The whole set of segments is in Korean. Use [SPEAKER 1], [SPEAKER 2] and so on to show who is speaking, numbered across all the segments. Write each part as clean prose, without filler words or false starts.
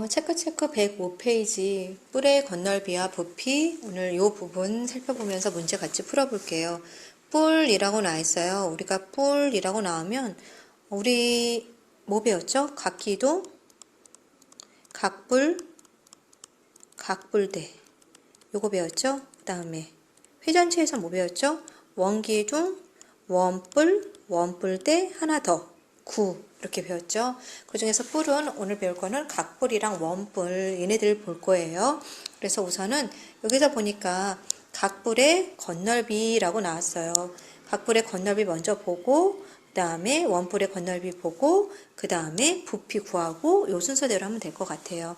[SPEAKER 1] 체크 105페이지 뿔의 건널비와 부피 오늘 이 부분 살펴보면서 문제 같이 풀어볼게요. 뿔이라고 나와 있어요. 우리가 뿔이라고 나오면 우리 뭐 배웠죠? 각기도, 각뿔, 각뿔대 요거 배웠죠? 그 다음에 회전체에서 뭐 배웠죠? 원기둥, 원뿔, 원뿔대 하나 더 구 이렇게 배웠죠. 그 중에서 뿔은 오늘 배울 거는 각뿔이랑 원뿔 얘네들 볼 거예요. 그래서 우선은 여기서 보니까 각뿔의 건널비라고 나왔어요. 각뿔의 건널비 먼저 보고 그 다음에 원뿔의 건널비 보고 그 다음에 부피 구하고 요 순서대로 하면 될 것 같아요.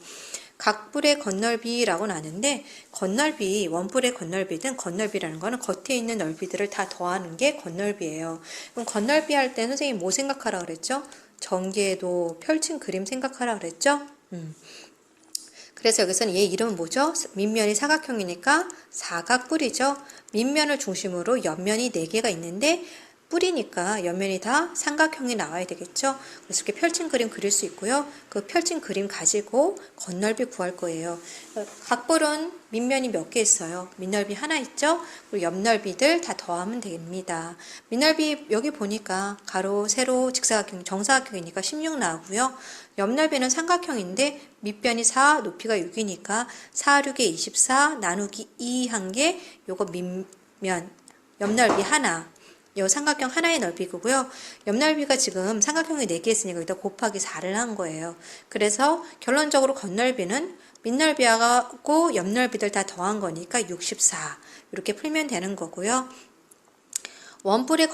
[SPEAKER 1] 각뿔의 건널비라고 나는데 건널비, 원뿔의 건널비든 건널비라는 거는 겉에 있는 넓이들을 다 더하는 게 건널비예요. 그럼 건널비 할 때 선생님 뭐 생각하라 그랬죠? 전개도 펼친 그림 생각하라 그랬죠? 그래서 여기서는 얘 이름은 뭐죠? 밑면이 사각형이니까 사각뿔이죠. 밑면을 중심으로 옆면이 4개가 있는데 뿔이니까 옆면이 다 삼각형이 나와야 되겠죠. 그래서 이렇게 펼친 그림 그릴 수 있고요. 그 펼친 그림 가지고 건널비 구할 거예요. 각뿔은 밑면이 몇 개 있어요. 밑넓이 하나 있죠. 그리고 옆넓이들 다 더하면 됩니다. 밑넓이 여기 보니까 가로, 세로, 직사각형, 정사각형이니까 16 나오고요. 옆넓이는 삼각형인데 밑변이 4, 높이가 6이니까 4, 6에 24 나누기 2 한 게 요거 밑면 옆넓이 하나. 요 삼각형 하나의 넓이고요. 옆넓이가 지금 삼각형이 4개 있으니까 여기다 곱하기 4를 한 거예요. 그래서 결론적으로 건넓이는 밑넓이하고 옆넓이들 다 더한 거니까 64 이렇게 풀면 되는 거고요. 원뿔의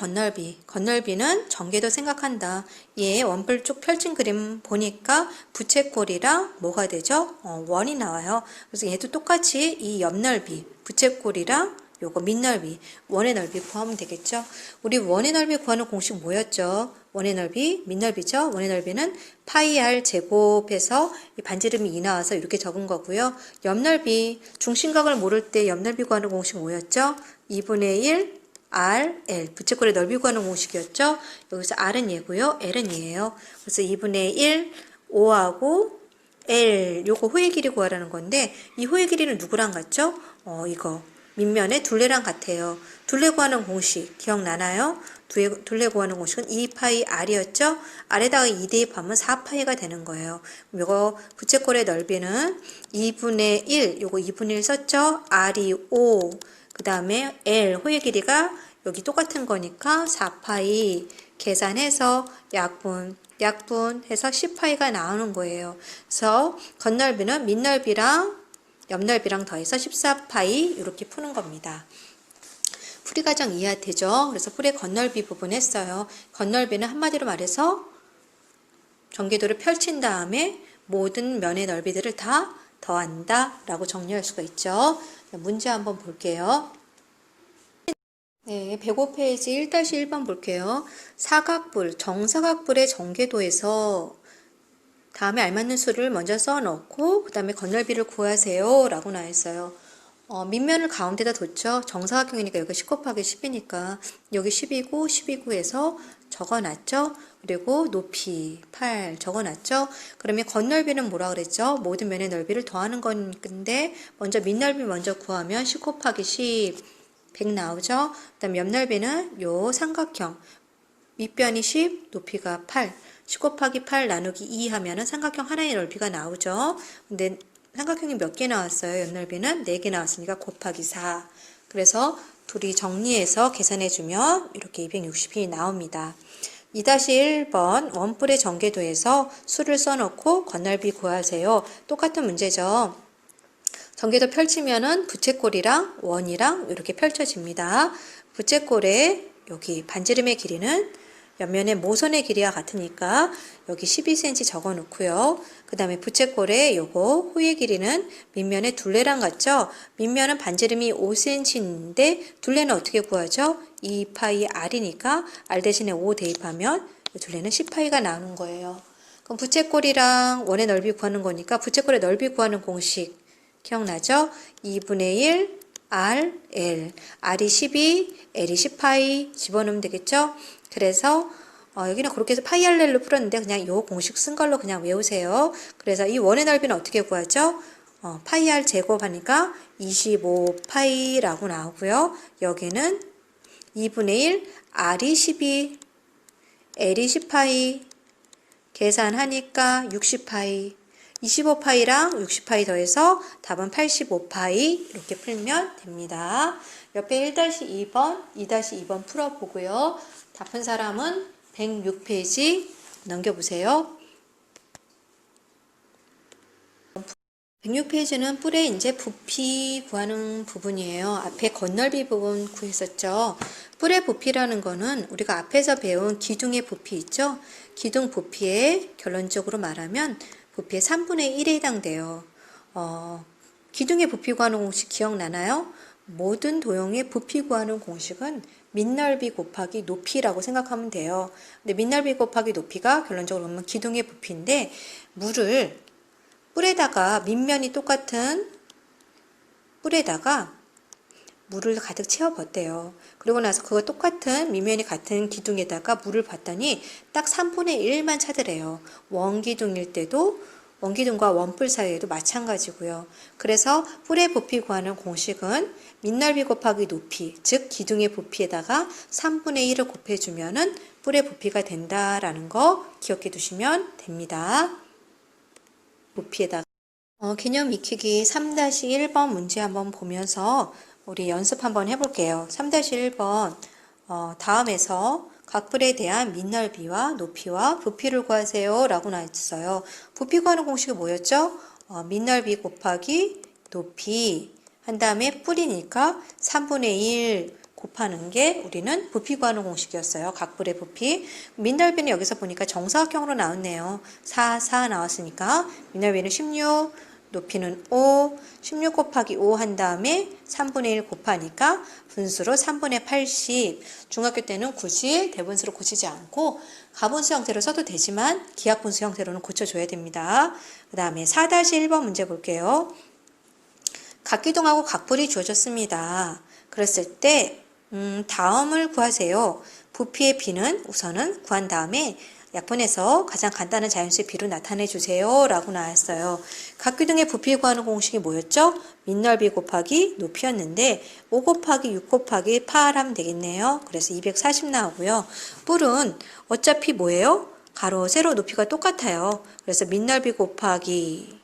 [SPEAKER 1] 건널비는 전개도 생각한다. 얘 원뿔 쭉 펼친 그림 보니까 부채꼴이랑 뭐가 되죠? 원이 나와요. 그래서 얘도 똑같이 이 옆넓이, 부채꼴이랑 요거 밑넓이, 원의 넓이 구하면 되겠죠? 우리 원의 넓이 구하는 공식 뭐였죠? 원의 넓이, 밑넓이죠? 원의 넓이는 파이 r 제곱해서 이 반지름이 2 나와서 이렇게 적은 거고요. 옆넓이, 중심각을 모를 때 옆넓이 구하는 공식 뭐였죠? 2분의 1 R, L, 부채꼴의 넓이 구하는 공식이었죠? 여기서 R은 얘고요. L은 얘예요. 그래서 2분의 1, 5하고 L, 요거 호의 길이 구하라는 건데 이 호의 길이는 누구랑 같죠? 이거 밑면의 둘레랑 같아요. 둘레 구하는 공식 기억나나요? 둘레 구하는 공식은 2파이 R이었죠? R에다가 2 대입하면 4파이가 되는 거예요. 요거 부채꼴의 넓이는 2분의 1, 요거 2분의 1 썼죠? R이 5, 그 다음에 L, 호의 길이가 여기 똑같은 거니까 4파이 계산해서 약분해서 10파이가 나오는 거예요. 그래서 건넓이는 밑넓이랑 옆넓이랑 더해서 14파이 이렇게 푸는 겁니다. 풀이 과정 이해되죠? 그래서 풀의 건넓이 부분 했어요. 건넓이는 한마디로 말해서 전개도를 펼친 다음에 모든 면의 넓이들을 다 더한다 라고 정리할 수가 있죠. 문제 한번 볼게요. 네, 105페이지 1-1번 볼게요. 사각뿔, 정사각뿔의 전개도에서 다음에 알맞는 수를 먼저 써놓고 그 다음에 건널비를 구하세요 라고 나와 있어요. 밑면을 가운데다 뒀죠. 정사각형이니까 여기 10 곱하기 10이니까 여기 10이고 12구에서 적어놨죠. 그리고 높이 8 적어놨죠. 그러면 건널비는 뭐라 그랬죠? 모든 면의 넓이를 더하는 건데 먼저 밑넓이 먼저 구하면 10 곱하기 10 100 나오죠. 그 다음 옆넓이는 요 삼각형 밑변이 10 높이가 8 10 곱하기 8 나누기 2 하면은 삼각형 하나의 넓이가 나오죠. 근데 삼각형이 몇 개 나왔어요? 옆넓이는 4개 나왔으니까 곱하기 4. 그래서 둘이 정리해서 계산해주면 이렇게 260이 나옵니다. 2-1번 원뿔의 전개도에서 수를 써놓고 건널비 구하세요. 똑같은 문제죠. 전개도 펼치면은 부채꼴이랑 원이랑 이렇게 펼쳐집니다. 부채꼴의 여기 반지름의 길이는 옆면의 모선의 길이와 같으니까 여기 12cm 적어 놓고요. 그 다음에 부채꼴의 요거 호의 길이는 밑면의 둘레랑 같죠? 밑면은 반지름이 5cm인데 둘레는 어떻게 구하죠? 2파이 R이니까 R 대신에 5 대입하면 둘레는 10파이가 나오는 거예요. 그럼 부채꼴이랑 원의 넓이 구하는 거니까 부채꼴의 넓이 구하는 공식 기억나죠? 2분의 1 R, L, R이 12, L이 10파이 집어넣으면 되겠죠? 그래서 여기는 그렇게 해서 파이 r로 풀었는데 그냥 이 공식 쓴 걸로 그냥 외우세요. 그래서 이 원의 넓이는 어떻게 구하죠? 파이 r 제곱하니까 25파이라고 나오고요. 여기는 2분의 1, r이 12, l이 10파이, 계산하니까 60파이, 25파이랑 60파이 더해서 답은 85파이 이렇게 풀면 됩니다. 옆에 1-2번, 2-2번 풀어보고요. 답한 사람은 106페이지 넘겨보세요. 106페이지는 뿔의 이제 부피 구하는 부분이에요. 앞에 건널비 부분 구했었죠. 뿔의 부피라는 거는 우리가 앞에서 배운 기둥의 부피 있죠. 기둥 부피에 결론적으로 말하면 부피의 3분의 1에 해당돼요. 기둥의 부피 구하는 공식 기억나나요? 모든 도형의 부피 구하는 공식은 밑넓이 곱하기 높이라고 생각하면 돼요. 근데 밑넓이 곱하기 높이가 결론적으로 보면 기둥의 부피인데 물을 뿔에다가 밑면이 똑같은 뿔에다가 물을 가득 채워봤대요. 그리고 나서 그거 똑같은 밑면이 같은 기둥에다가 물을 붓더니 딱 3분의 1만 차더래요. 원기둥일 때도 원기둥과 원뿔 사이에도 마찬가지고요. 그래서 뿔의 부피 구하는 공식은 밑넓이 곱하기 높이, 즉 기둥의 부피에다가 3분의 1을 곱해주면은 뿔의 부피가 된다라는 거 기억해 두시면 됩니다. 부피에다가 개념 익히기 3-1번 문제 한번 보면서 우리 연습 한번 해볼게요. 3-1번 다음에서 각 뿔에 대한 밑넓이와 높이와 부피를 구하세요 라고 나왔어요. 부피 구하는 공식이 뭐였죠? 밑넓이 곱하기 높이 한 다음에 뿔이니까 3분의 1 곱하는 게 우리는 부피 구하는 공식이었어요. 각 뿔의 부피. 밑넓이는 여기서 보니까 정사각형으로 나왔네요. 4, 4 나왔으니까 밑넓이는 16, 높이는 5, 16 곱하기 5 한 다음에 3분의 1 곱하니까 분수로 3분의 80. 중학교 때는 굳이 대분수로 고치지 않고 가분수 형태로 써도 되지만 기하분수 형태로는 고쳐줘야 됩니다. 그 다음에 4-1번 문제 볼게요. 각기둥하고 각뿔이 주어졌습니다. 그랬을 때 다음을 구하세요. 부피의 비는 우선은 구한 다음에 약분해서 가장 간단한 자연수의 비로 나타내 주세요 라고 나왔어요. 각기둥의 부피 구하는 공식이 뭐였죠? 밑넓이 곱하기 높이였는데 5 곱하기 6 곱하기 8 하면 되겠네요. 그래서 240 나오고요. 뿔은 어차피 뭐예요? 가로 세로 높이가 똑같아요. 그래서 밑넓이 곱하기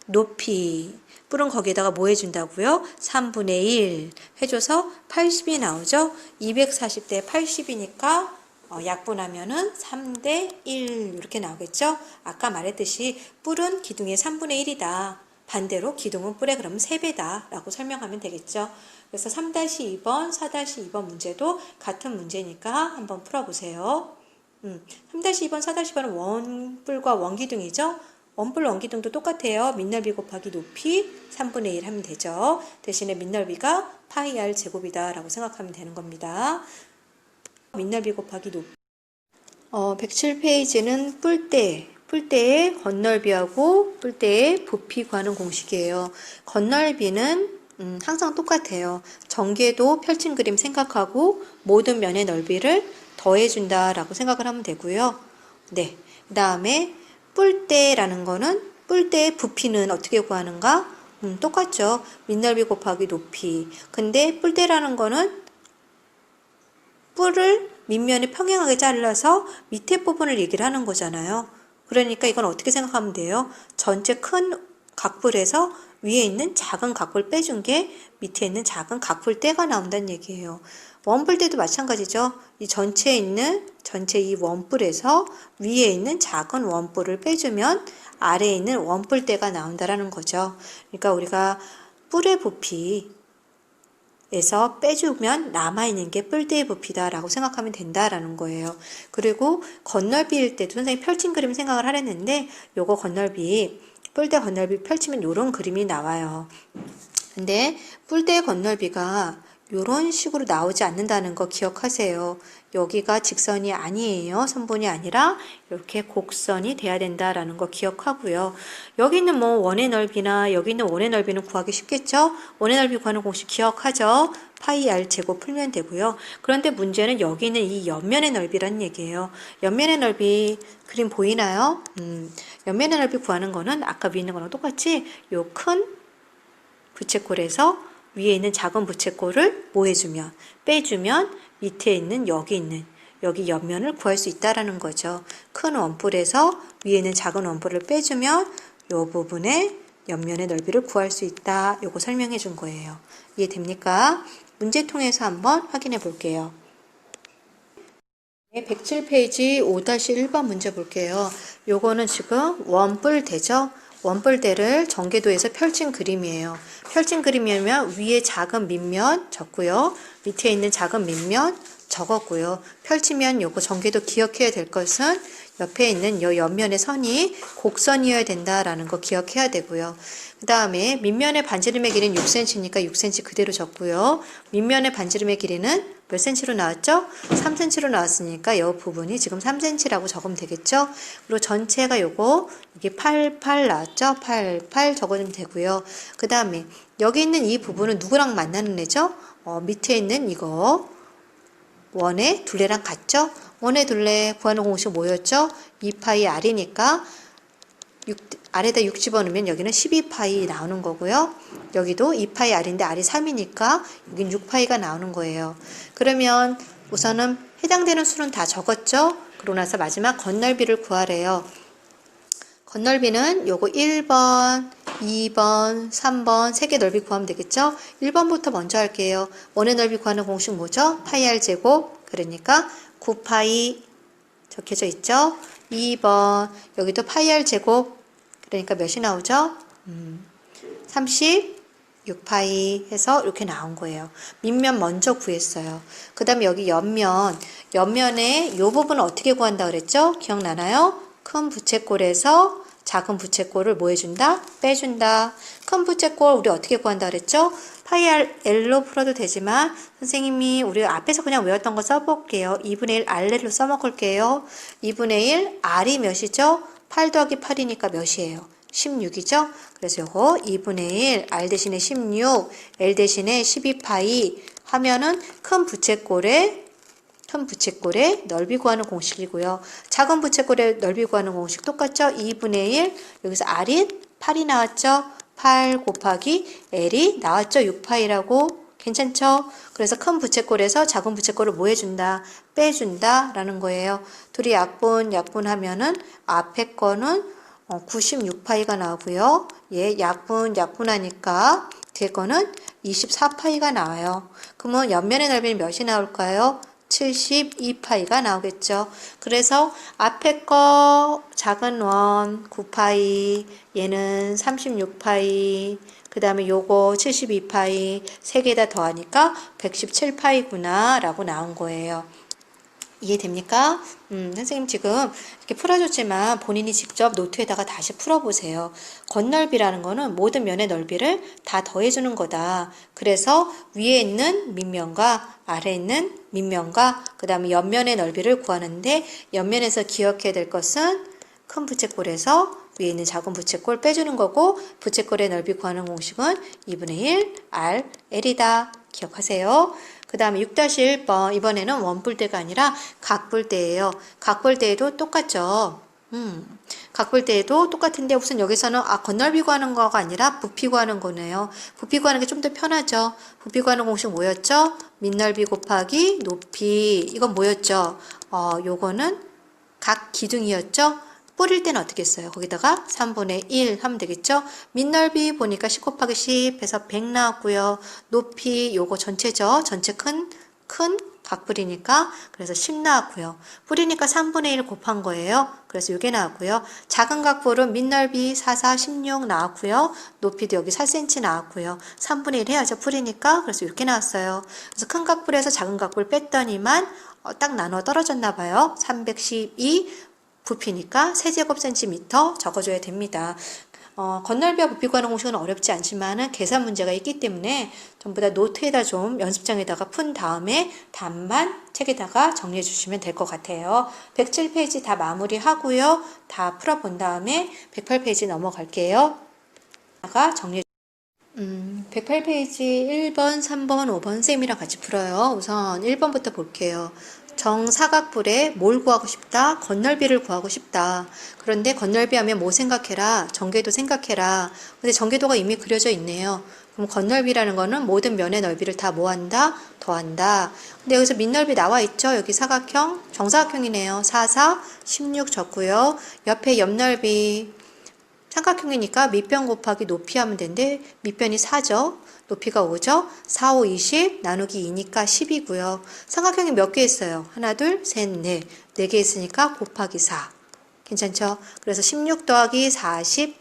[SPEAKER 1] 높이, 뿔은 거기에다가 뭐 해준다고요? 3분의 1 해줘서 80이 나오죠. 240대 80이니까 약분하면은 3대 1 이렇게 나오겠죠. 아까 말했듯이 뿔은 기둥의 3분의 1이다. 반대로 기둥은 뿔의 그러면 3배다 라고 설명하면 되겠죠. 그래서 3-2번, 4-2번 문제도 같은 문제니까 한번 풀어보세요. 3-2번, 4-2번은 원뿔과 원기둥이죠. 원뿔 원기둥도 똑같아요. 밑넓이 곱하기 높이 3분의 1 하면 되죠. 대신에 밑넓이가 파이 r 제곱이다 라고 생각하면 되는 겁니다. 밑넓이 곱하기 높이 107페이지는 뿔대의 건널비하고 뿔대의 부피 구하는 공식이에요. 건널비는 항상 똑같아요. 전개도 펼친 그림 생각하고 모든 면의 넓이를 더해준다 라고 생각을 하면 되고요. 네, 그 다음에 뿔대라는 거는 뿔대의 부피는 어떻게 구하는가? 똑같죠. 밑넓이 곱하기 높이. 근데 뿔대라는 거는 뿔을 밑면에 평행하게 잘라서 밑에 부분을 얘기를 하는 거잖아요. 그러니까 이건 어떻게 생각하면 돼요? 전체 큰 각뿔에서 위에 있는 작은 각뿔 빼준 게 밑에 있는 작은 각뿔대가 나온다는 얘기예요. 원뿔대도 마찬가지죠. 이 전체 이 원뿔에서 위에 있는 작은 원뿔을 빼주면 아래에 있는 원뿔대가 나온다라는 거죠. 그러니까 우리가 뿔의 부피 에서 빼주면 남아있는 게 뿔대의 부피다 라고 생각하면 된다라는 거예요. 그리고 건널비일 때도 선생님이 펼친 그림 생각을 하랬는데 요거 건널비, 뿔대 건널비 펼치면 요런 그림이 나와요. 근데 뿔대 건널비가 요런 식으로 나오지 않는다는 거 기억하세요. 여기가 직선이 아니에요. 선분이 아니라 이렇게 곡선이 돼야 된다라는 거 기억하고요. 여기 있는 뭐 원의 넓이나 여기 있는 원의 넓이는 구하기 쉽겠죠? 원의 넓이 구하는 공식 기억하죠? 파이 r 제곱 풀면 되고요. 그런데 문제는 여기 있는 이 옆면의 넓이란 얘기예요. 옆면의 넓이 그림 보이나요? 옆면의 넓이 구하는 거는 아까 위에 있는 거랑 똑같이 요 큰 부채꼴에서 위에 있는 작은 부채꼴을 뭐 해주면 빼주면 밑에 있는 여기 옆면을 구할 수 있다라는 거죠. 큰 원뿔에서 위에 있는 작은 원뿔을 빼주면 요 부분의 옆면의 넓이를 구할 수 있다. 요거 설명해 준 거예요. 이해됩니까? 문제 통해서 한번 확인해 볼게요. 107페이지 5-1번 문제 볼게요. 요거는 지금 원뿔대죠? 원뿔대를 전개도에서 펼친 그림이에요. 펼친 그림이면 위에 작은 밑면 적고요. 밑에 있는 작은 밑면 적었고요. 펼치면 요거 전개도 기억해야 될 것은 옆에 있는 요 옆면의 선이 곡선이어야 된다라는 거 기억해야 되고요. 그 다음에 밑면의 반지름의 길이는 6cm니까 6cm 그대로 적고요. 밑면의 반지름의 길이는 몇 cm로 나왔죠? 3cm로 나왔으니까 이 부분이 지금 3cm라고 적으면 되겠죠? 그리고 전체가 요거 이게 88 나왔죠? 88 적어주면 되고요. 그 다음에 여기 있는 이 부분은 누구랑 만나는 애죠? 밑에 있는 이거 원의 둘레랑 같죠? 원의 둘레 구하는 공식 뭐였죠? 2파이 r이니까 r에다 6 집어넣으면 여기는 12파이 나오는 거고요. 여기도 2파이 r인데 r이 3이니까 여긴 6파이가 나오는 거예요. 그러면 우선은 해당되는 수는 다 적었죠? 그러고 나서 마지막 건널비를 구하래요. 건널비는 요거 1번, 2번, 3번 3개 넓이 구하면 되겠죠? 1번부터 먼저 할게요. 원의 넓이 구하는 공식 뭐죠? 파이 r 제곱, 그러니까 9파이 적혀져 있죠? 2번, 여기도 파이 r 제곱, 그러니까 몇이 나오죠? 36파이 해서 이렇게 나온 거예요. 밑면 먼저 구했어요. 그 다음에 여기 옆면에 이 부분을 어떻게 구한다 그랬죠? 기억나나요? 큰 부채꼴에서 작은 부채꼴을 뭐 해준다? 빼준다. 큰 부채꼴 우리 어떻게 구한다 그랬죠? 파이 R로 풀어도 되지만 선생님이 우리 앞에서 그냥 외웠던 거 써볼게요. 2분의 1 R로 써먹을게요. 2분의 1 R이 몇이죠? 8 더하기 8이니까 몇이에요? 16이죠? 그래서 요거 2분의 1 R 대신에 16 L 대신에 12파이 하면은 큰 부채꼴의 넓이 구하는 공식이고요. 작은 부채꼴의 넓이 구하는 공식 똑같죠? 2분의 1 여기서 R이 8이 나왔죠? 8 곱하기 L이 나왔죠? 6파이라고 괜찮죠? 그래서 큰 부채꼴에서 작은 부채꼴을 뭐 해준다? 빼준다 라는 거예요. 둘이 약분하면은 앞에 거는 96파이가 나오고요. 얘 약분하니까 뒤에 거는 24파이가 나와요. 그러면 옆면의 넓이는 몇이 나올까요? 72파이가 나오겠죠. 그래서 앞에 거 작은 원 9파이, 얘는 36파이, 그 다음에 요거 72파이 3개 다 더하니까 117파이구나 라고 나온 거예요. 이해됩니까? 선생님 지금 이렇게 풀어줬지만 본인이 직접 노트에다가 다시 풀어보세요. 건넓이라는 거는 모든 면의 넓이를 다 더해주는 거다. 그래서 위에 있는 밑면과 아래에 있는 밑면과 그 다음에 옆면의 넓이를 구하는데 옆면에서 기억해야 될 것은 큰 부채꼴에서 위에 있는 작은 부채꼴 빼주는 거고 부채꼴의 넓이 구하는 공식은 2분의 1 R, L이다. 기억하세요. 그 다음에 6-1번 이번에는 원뿔대가 아니라 각뿔대예요. 각뿔대에도 똑같죠. 각뿔대에도 똑같은데 우선 여기서는 건넓이 구하는 거가 아니라 부피 구하는 거네요. 부피 구하는 게 좀 더 편하죠. 부피 구하는 공식 뭐였죠? 밑넓이 곱하기 높이. 이건 뭐였죠? 요거는 각 기둥이었죠. 뿌릴 때는 어떻게 했어요? 거기다가 3분의 1 하면 되겠죠? 밑넓이 보니까 10 곱하기 10 해서 100 나왔고요. 높이 요거 전체죠. 전체 큰 각뿔이니까 그래서 10 나왔고요. 뿌리니까 3분의 1 곱한 거예요. 그래서 이게 나왔고요. 작은 각뿔은 밑넓이 4, 4, 16 나왔고요. 높이도 여기 4cm 나왔고요. 3분의 1 해야죠. 뿌리니까 그래서 이렇게 나왔어요. 그래서 큰 각뿔에서 작은 각뿔 뺐더니만 딱 나눠 떨어졌나 봐요. 312 부피니까 세제곱센티미터 적어줘야 됩니다. 건널비와 부피 구하는 공식은 어렵지 않지만 계산 문제가 있기 때문에 전부 다 노트에다 좀 연습장에다가 푼 다음에 답만 책에다가 정리해 주시면 될 것 같아요. 107페이지 다 마무리하고요. 다 풀어본 다음에 108페이지 넘어갈게요. 정리해 108페이지 1번, 3번, 5번 쌤이랑 같이 풀어요. 우선 1번부터 볼게요. 정사각뿔에 뭘 구하고 싶다? 건널비를 구하고 싶다. 그런데 건널비 하면 뭐 생각해라? 전개도 생각해라. 근데 전개도가 이미 그려져 있네요. 그럼 건널비라는 거는 모든 면의 넓이를 다 뭐 한다? 더한다. 근데 여기서 밑넓이 나와 있죠? 여기 사각형, 정사각형이네요. 4, 4, 16 적고요. 옆에 옆넓이 삼각형이니까 밑변 곱하기 높이 하면 되는데 밑변이 4죠. 높이가 5죠. 4, 5, 20 나누기 2니까 10이고요. 삼각형이 몇 개 있어요? 하나, 둘, 셋, 넷. 4개 있으니까 곱하기 4. 괜찮죠? 그래서 16 더하기 40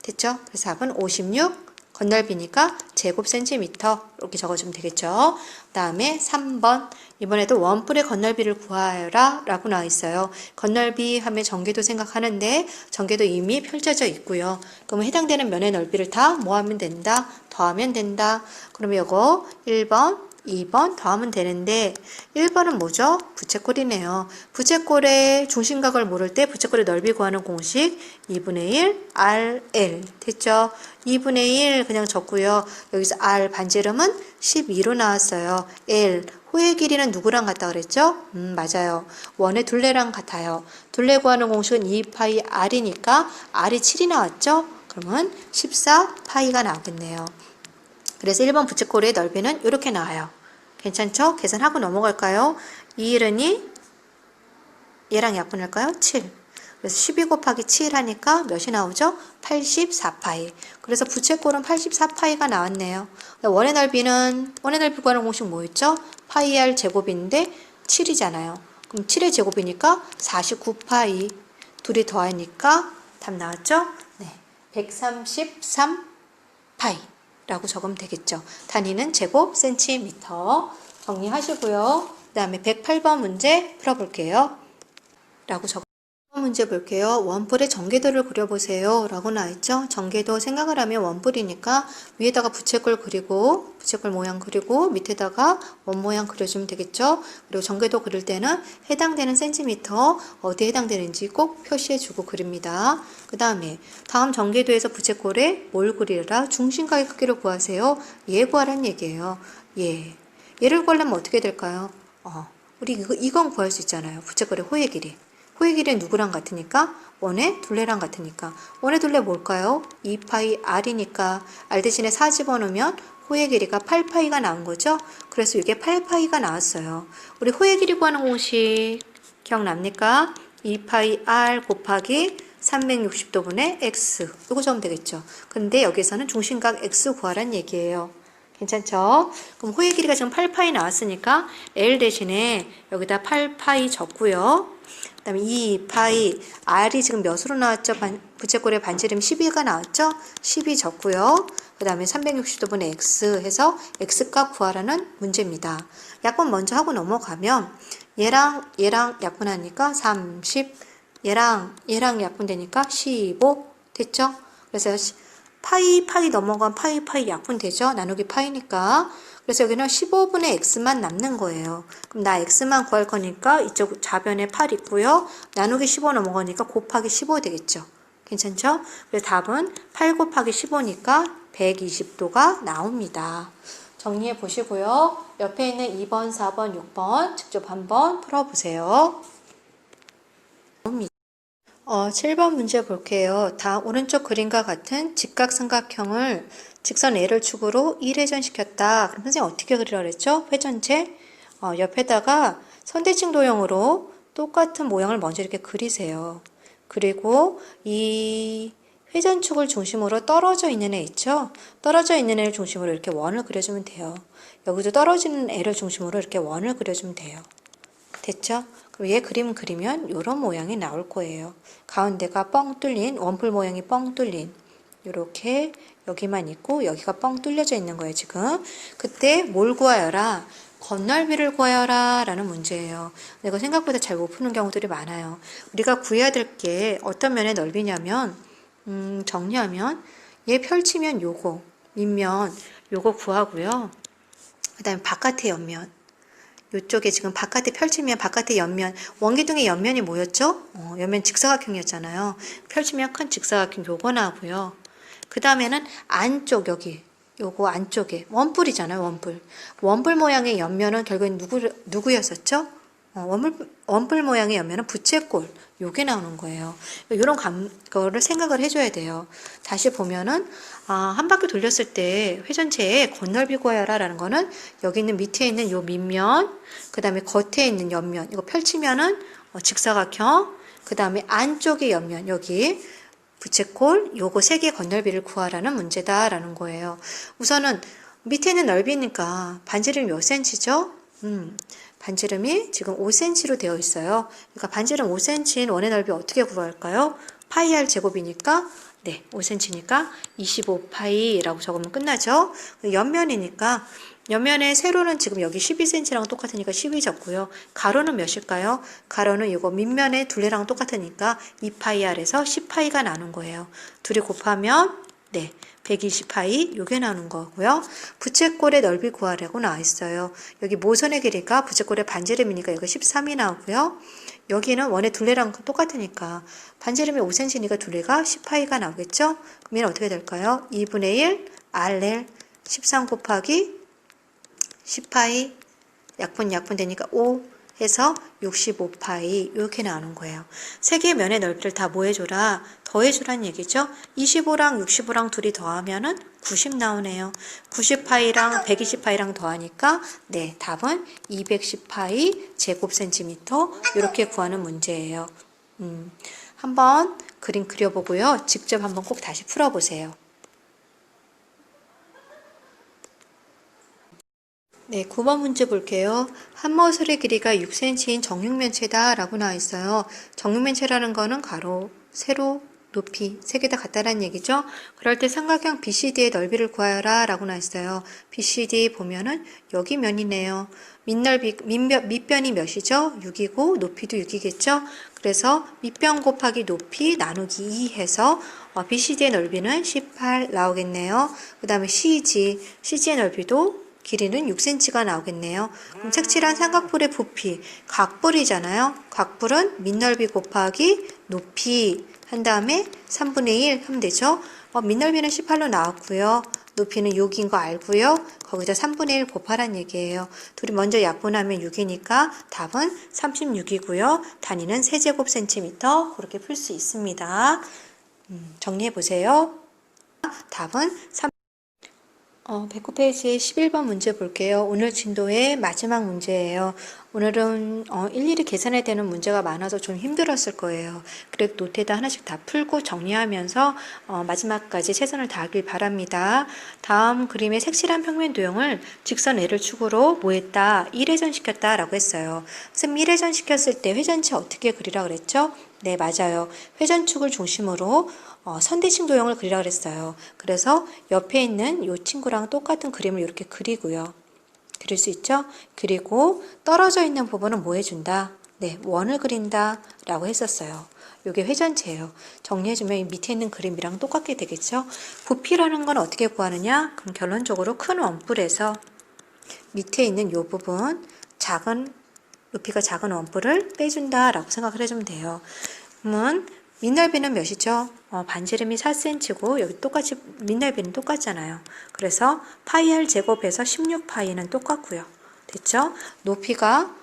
[SPEAKER 1] 됐죠? 그래서 답은 56. 건널비니까 제곱 센티미터 이렇게 적어주면 되겠죠. 그 다음에 3번 이번에도 원뿔의 건널비를 구하여라 라고 나와 있어요. 건널비 하면 전개도 생각하는데 전개도 이미 펼쳐져 있고요. 그러면 해당되는 면의 넓이를 다 뭐 하면 된다? 더하면 된다. 그러면 이거 1번 2번 더하면 되는데 1번은 뭐죠? 부채꼴이네요. 부채꼴의 중심각을 모를 때 부채꼴의 넓이 구하는 공식 2분의 1 RL 됐죠? 2분의 1 그냥 적고요. 여기서 R 반지름은 12로 나왔어요. L 호의 길이는 누구랑 같다 그랬죠? 맞아요. 원의 둘레랑 같아요. 둘레 구하는 공식은 2파이 R이니까 R이 7이 나왔죠? 그러면 14파이가 나오겠네요. 그래서 1번 부채꼴의 넓이는 이렇게 나와요. 괜찮죠? 계산하고 넘어갈까요? 2일은이 얘랑 약분할까요? 7. 그래서 12 곱하기 7 하니까 몇이 나오죠? 84파이. 그래서 부채꼴은 84파이가 나왔네요. 원의 넓이 구하는 공식 뭐였죠? 파이 r 제곱인데 7이잖아요. 그럼 7의 제곱이니까 49파이. 둘이 더하니까 답 나왔죠? 네. 133파이. 라고 적으면 되겠죠. 단위는 제곱 센티미터 정리하시고요. 그 다음에 108번 문제 풀어볼게요. 라고 적어 문제 볼게요. 원뿔의 전개도를 그려보세요. 라고 나와있죠. 전개도 생각을 하면 원뿔이니까 위에다가 부채꼴 그리고 부채꼴 모양 그리고 밑에다가 원 모양 그려주면 되겠죠. 그리고 전개도 그릴 때는 해당되는 센티미터 어디에 해당되는지 꼭 표시해주고 그립니다. 그 다음에 다음 전개도에서 부채꼴에 뭘 그리라? 중심각의 크기를 구하세요. 얘 구하라는 얘기예요. 얘를 구하려면 어떻게 될까요? 우리 이건 구할 수 있잖아요. 부채꼴의 호의 길이. 호의 길이는 누구랑 같으니까? 원의 둘레랑 같으니까. 원의 둘레 뭘까요? 2파이 r이니까 r 대신에 4 집어넣으면 호의 길이가 8파이가 나온 거죠? 그래서 이게 8파이가 나왔어요. 우리 호의 길이 구하는 공식 기억납니까? 2파이 r 곱하기 360도분의 x 이거 적으면 되겠죠? 근데 여기서는 중심각 x 구하란 얘기예요. 괜찮죠? 그럼 호의 길이가 지금 8파이 나왔으니까 L 대신에 여기다 8파이 적고요. 그 다음에 2파이 R이 지금 몇으로 나왔죠? 부채꼴의 반지름 12가 나왔죠? 12 적고요. 그 다음에 360도분의 X 해서 X값 구하라는 문제입니다. 약분 먼저 하고 넘어가면 얘랑 약분하니까 30 얘랑 약분되니까 15 됐죠? 그래서 파이 넘어간 파이 약분되죠? 나누기 파이니까. 그래서 여기는 15분의 x만 남는 거예요. 그럼 나 x만 구할 거니까 이쪽 좌변에 8 있고요. 나누기 15 넘어가니까 곱하기 15 되겠죠? 괜찮죠? 그래서 답은 8 곱하기 15니까 120도가 나옵니다. 정리해 보시고요. 옆에 있는 2번, 4번, 6번 직접 한번 풀어보세요. 7번 문제 볼게요. 다 오른쪽 그림과 같은 직각삼각형을 직선 L을 축으로 1회전 시켰다. 그럼 선생님 어떻게 그리라 그랬죠? 회전체. 옆에다가 선대칭 도형으로 똑같은 모양을 먼저 이렇게 그리세요. 그리고 이 회전축을 중심으로 떨어져 있는 애 있죠? 떨어져 있는 애를 중심으로 이렇게 원을 그려주면 돼요. 여기도 떨어지는 애를 중심으로 이렇게 원을 그려주면 돼요. 됐죠? 그럼 얘 그림 그리면 이런 모양이 나올 거예요. 가운데가 뻥 뚫린 원뿔 모양이 뻥 뚫린 이렇게 여기만 있고 여기가 뻥 뚫려져 있는 거예요. 지금 그때 뭘 구하여라? 건널비를 구하여라 라는 문제예요. 근데 이거 생각보다 잘 못 푸는 경우들이 많아요. 우리가 구해야 될 게 어떤 면의 넓이냐면 정리하면 얘 펼치면 요거 밑면 요거 구하고요. 그 다음에 바깥의 옆면 이쪽에 지금 바깥에 펼치면 바깥의 옆면 원기둥의 옆면이 뭐였죠? 옆면 직사각형이었잖아요. 펼치면 큰 직사각형 요거 나오고요. 그 다음에는 안쪽 여기 요거 안쪽에 원뿔이잖아요. 원뿔 모양의 옆면은 결국엔 누구였었죠? 원뿔 모양의 옆면은 부채꼴 요게 나오는 거예요. 요런 거를 생각을 해줘야 돼요. 다시 보면은 한 바퀴 돌렸을 때 회전체의 겉넓이 구하여라 라는 거는 여기 있는 밑에 있는 요 밑면, 그 다음에 겉에 있는 옆면, 이거 펼치면은 직사각형, 그 다음에 안쪽의 옆면, 여기 부채꼴, 요거 세 개의 겉넓이를 구하라는 문제다라는 거예요. 우선은 밑에는 넓이니까 반지름이 몇 cm죠? 반지름이 지금 5cm로 되어 있어요. 그러니까 반지름 5cm인 원의 넓이 어떻게 구할까요? 파이 r 제곱이니까 네, 5cm니까 25파이라고 적으면 끝나죠. 옆면이니까 옆면의 세로는 지금 여기 12cm랑 똑같으니까 12 적고요. 가로는 몇일까요? 가로는 이거 밑면의 둘레랑 똑같으니까 2파이r에서 10파이가 나눈 거예요. 둘이 곱하면 네, 120파이 요게 나오는 거고요. 부채꼴의 넓이 구하라고 나와 있어요. 여기 모선의 길이가 부채꼴의 반지름이니까 이거 13이 나오고요. 여기는 원의 둘레랑 똑같으니까 반지름이 5cm니까 둘레가 10파이가 나오겠죠? 그러면 어떻게 될까요? 2분의 1 RL 13 곱하기 10파이 약분 되니까 5 해서 65파이 이렇게 나오는 거예요. 세 개의 면의 넓이를 다 뭐 해줘라? 더해주란 얘기죠. 25랑 65랑 둘이 더하면은 90 나오네요. 90파이랑 120파이랑 더하니까 네, 답은 210파이 제곱센티미터 이렇게 구하는 문제예요. 한번 그림 그려보고요. 직접 한번 꼭 다시 풀어보세요. 네, 9번 문제 볼게요. 한 모서리 길이가 6cm인 정육면체다 라고 나와 있어요. 정육면체라는 거는 가로, 세로, 높이 세 개 다 같다는 얘기죠. 그럴 때 삼각형 BCD의 넓이를 구하여라 라고 나와 있어요. BCD 보면은 여기 면이네요. 밑변이 몇이죠? 6이고 높이도 6이겠죠? 그래서 밑변 곱하기 높이 나누기 2 해서 BCD의 넓이는 18 나오겠네요. 그 다음에 CG의 넓이도 길이는 6cm가 나오겠네요. 그럼 색칠한 삼각뿔의 부피, 각뿔이잖아요. 각뿔은 밑넓이 곱하기 높이 한 다음에 3분의 1 하면 되죠. 밑넓이는 18로 나왔고요. 높이는 6인 거 알고요. 거기다 3분의 1 곱하란 얘기예요. 둘이 먼저 약분하면 6이니까 답은 36이고요. 단위는 세제곱센티미터 그렇게 풀 수 있습니다. 정리해 보세요. 답은 109페이지 11번 문제 볼게요. 오늘 진도의 마지막 문제예요. 오늘은 일일이 계산해야 되는 문제가 많아서 좀 힘들었을 거예요. 그래도 노트에다 하나씩 다 풀고 정리하면서 마지막까지 최선을 다하길 바랍니다. 다음 그림의 색칠한 평면 도형을 직선 L을 축으로 뭐 했다? 1회전 시켰다 라고 했어요. 선생님 1회전 시켰을 때 회전체 어떻게 그리라 그랬죠? 네, 맞아요. 회전축을 중심으로 선대칭 도형을 그리라 그랬어요. 그래서 옆에 있는 이 친구랑 똑같은 그림을 이렇게 그리고요. 그릴 수 있죠? 그리고 떨어져 있는 부분은 뭐 해준다? 네, 원을 그린다 라고 했었어요. 이게 회전체예요. 정리해주면 이 밑에 있는 그림이랑 똑같게 되겠죠? 부피라는 건 어떻게 구하느냐? 그럼 결론적으로 큰 원뿔에서 밑에 있는 이 부분 높이가 작은 원뿔을 빼준다 라고 생각을 해주면 돼요. 그러면 밑넓이는 몇이죠? 반지름이 4cm고 여기 똑같이 밑넓이는 똑같잖아요. 그래서 파이 r 제곱해서 16파이는 똑같고요. 됐죠? 높이가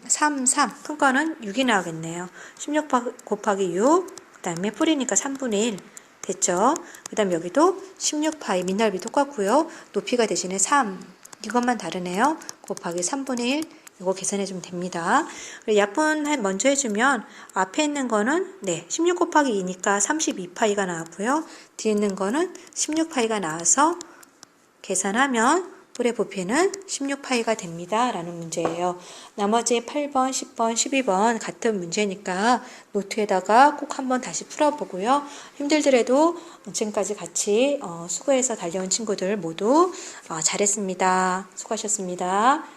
[SPEAKER 1] 3, 큰 거는 6이 나오겠네요. 16 곱하기 6, 그 다음에 뿌리니까 3분의 1 됐죠? 그 다음 여기도 16파이 밑넓이 똑같고요. 높이가 대신에 3, 이것만 다르네요. 곱하기 3분의 1 이거 계산해주면 됩니다. 약분 먼저 해주면 앞에 있는 거는 16 곱하기 2니까 32파이가 나왔고요. 뒤에 있는 거는 16파이가 나와서 계산하면 뿔의 부피는 16파이가 됩니다. 라는 문제예요. 나머지 8번, 10번, 12번 같은 문제니까 노트에다가 꼭 한번 다시 풀어보고요. 힘들더라도 지금까지 같이 수고해서 달려온 친구들 모두 잘했습니다. 수고하셨습니다.